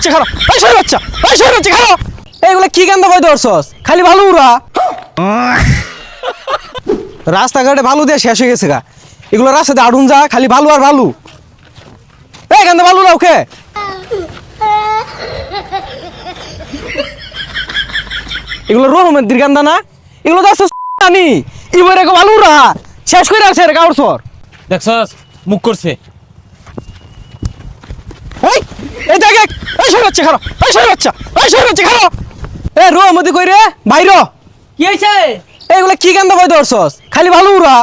বাচ্চা খারাপ, এই শরীর বাচ্চা, এই শরীর বাচ্চা খারাপ। এইগুলা কি গান্দা বই ধরছস? খালি ভালো উড়া। রাস্তাঘাটে ভালো দিয়ে শেষ হয়ে গেছে গা। এগুলো রাস্তাতে আড়ুন যা, খালি ভালো আর ভালো। এই গান্দা ভালো না ওকে। এগুলো রহমের দিরগান্দা না, এগুলো তো জানি এবার এগো ভালো উড়া শেষ করে রাখছে রে কাউর সর। দেখছস মুখ করছে। এই দেখ এই শরীর বাচ্চা খারাপ, এই শরীর বাচ্চা, এই শরীর বাচ্চা খারাপ। এ রহমতি কই রে বাইর। কি হইছে? এইগুলা কি গান্দা বই ধরছস? খালি ভালো উড়া।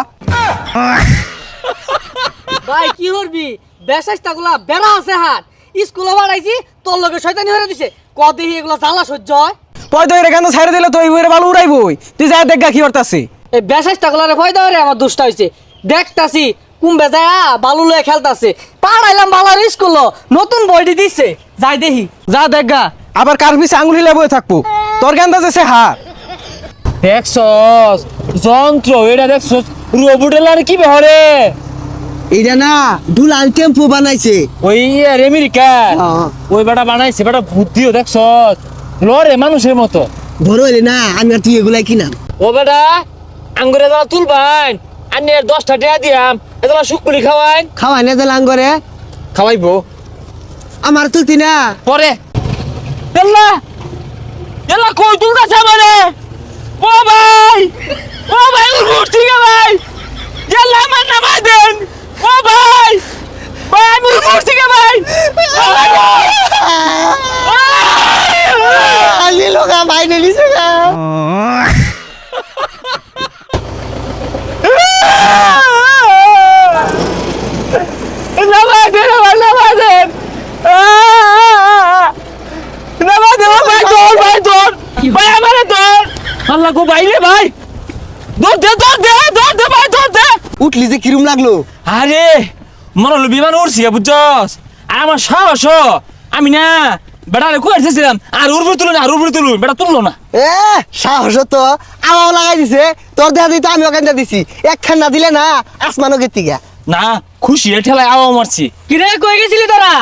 ভাই কি করবি? বেশাইস্তাগুলা বেড়া আছে হাত স্কুলে বাড়াইছি তোর লগে শয়তানি হয়ে দিছে। ক দেহি এগুলা জ্বালা সহ্য হয়? পয়দা এর গান্দা ছাইরে দিলে তো এই বইরে ভালো উড়াইবই। তুই যা দেখ গা কি করতাছি। এই বেশাইস্তাগুলারে ফয়দা হরে আমার দুষ্টা হইছে। দেখতাছি কুম্বে যায় বালু লয়ে খেলতাছে। পাড়াইলাম বালার স্কুল নতুন বইটি দিছে। যাই দেহি। যা দেখ গা আবার কার পিছে আঙুল হিলা বই থাকবো। তোর গান্দা যে হা দেখছস যন্ত্র এটা দেখছস রোবটেলার কি বেহরে এটা না দুলান টেম্পু বানাইছে। ওই আমেরিকা ওই বেটা বানাইছে বেটা বুদ্ধিও দেখছস লরে মানুষের মতো বড় হইলে না আমি আর তুই এগুলাই কিনাম। ও বেটা আঙ্গুরে দাও তুলবাইন আনি 10টা টাকা দিয়াম এগুলা শুকুলি খাওয়াইন খাওয়াই না দিলাম করে খাওয়াইবো আমার তুলতি না পরে এল্লা এল্লা কই তুলতাছ আমারে ও ভাই উঠছি গে ভাই এল্লা আমার নামাই দেন ও ভাই ভাই আমি উঠছি গে ভাই আলি লোকা বাইরে নিছে গা নামাই দেন আমার নামাই দেন নামাই দেন ভাই তোর ভাই আমারে তোর আল্লাহ গো ভাই রে ভাই দৌড় দে ভাই দৌড় দে উঠলি যে কিরম লাগলো? আরে মনে হলো বিমান উড়ছি বুঝছস আর আমার সাহস আমি না বেটারে কই আসছিলাম আর উড়বি তুলুন বেটা তুললো না এ সাহস তো আমাও লাগাই দিছে তোর দেয়া দিতে আমিও কেন দিছি একখান না দিলে না আসমানও গেতি গা না খুশি ঠেলায় আওয়া মারছি কি রে কই গেছিলি তোরা?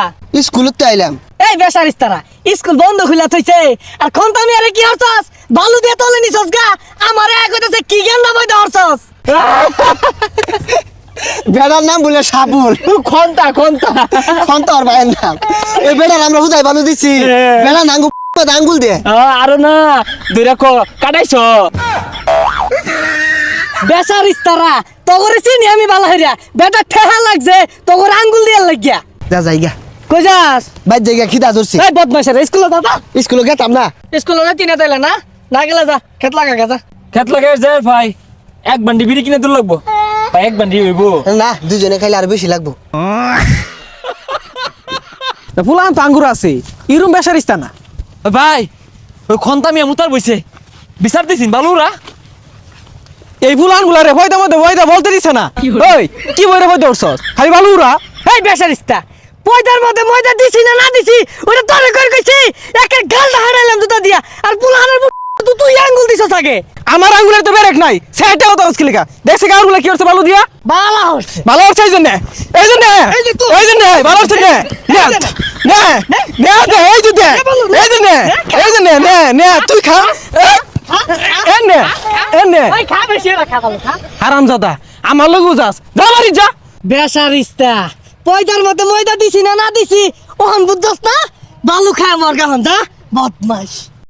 স্কুলত তো আইলাম। এই বেশারিস্তারা স্কুল বন্ধ খুলা থইছে আর খন্তামি আরে কি হরছস? বালু দিয়ে তলে নিছস গা আমারে কইতাছে কি জ্ঞান না বই ধরছস? বেড়ার নাম বলে সাবুল খন্তা খন্তর ভাইয়ের নাম। এই বেড়ার আমরা হুদাই বালু দিছি বেড়া নাঙ্গু আঙ্গুল দিয়ে আরো না দুইরা কাটাইছ বেশারিস্তারা তগরে চিনি আমি বালা হইরা বেটা ঠেহা লাগছে তগরে আঙ্গুল দিয়ে লাগিয়া যা যাইগা কই যাস? বাইর জায়গা খিদা ধরছি এই বদমাইশের স্কুলে দাদা স্কুলে গেতাম না স্কুলে না তিনে তাইলে না না গেলে যা খেত লাগা গেছা খেত লাগে যায় ভাই এক বান্ডি বিড়ি কিনে দূর লাগবো ভাই এক বান্ডি হইব না দুজনে খাইলে আর বেশি লাগবো। ফুলান তো আঙ্গুর আছে ইরুম বেসারিস্তা না। ভাই ওই খন্তা মিয়া মুতার বইছে বিচার দিছিন বালুরা এই ফুলান গুলারে ভয়দা মধ্যে ভয়দা বলতে দিছে না। ওই কি বইরে ভয় ধরছস? খালি ভালো উড়া। এই বেশারিস্তা পয়দার মধ্যে ময়দা দিছি না না দিছি ওটা তোরে কই কইছি একের গালটা হারাইলাম দুটা দিয়া আর পুলানের তুই আঙ্গুল দিছস আগে আমার আঙ্গুলের তো বেরেক নাই সেটাও তো আজকে লেখা দেখছে গাউরগুলা কি করছে ভালো দিয়া বালা হচ্ছে ভালো হচ্ছে এই জন্য ভালো হচ্ছে নে তুই খা ওই খা বেশি রাখা ভালো খা হারামজাদা আমার লগে যাস যা বাড়ি যা। বেশারিস্তা পয়দার মধ্যে ময়দা দিছি না না দিছি ওহন বুঝছস না বালু খায় মর গাহন যা বদমাইশ।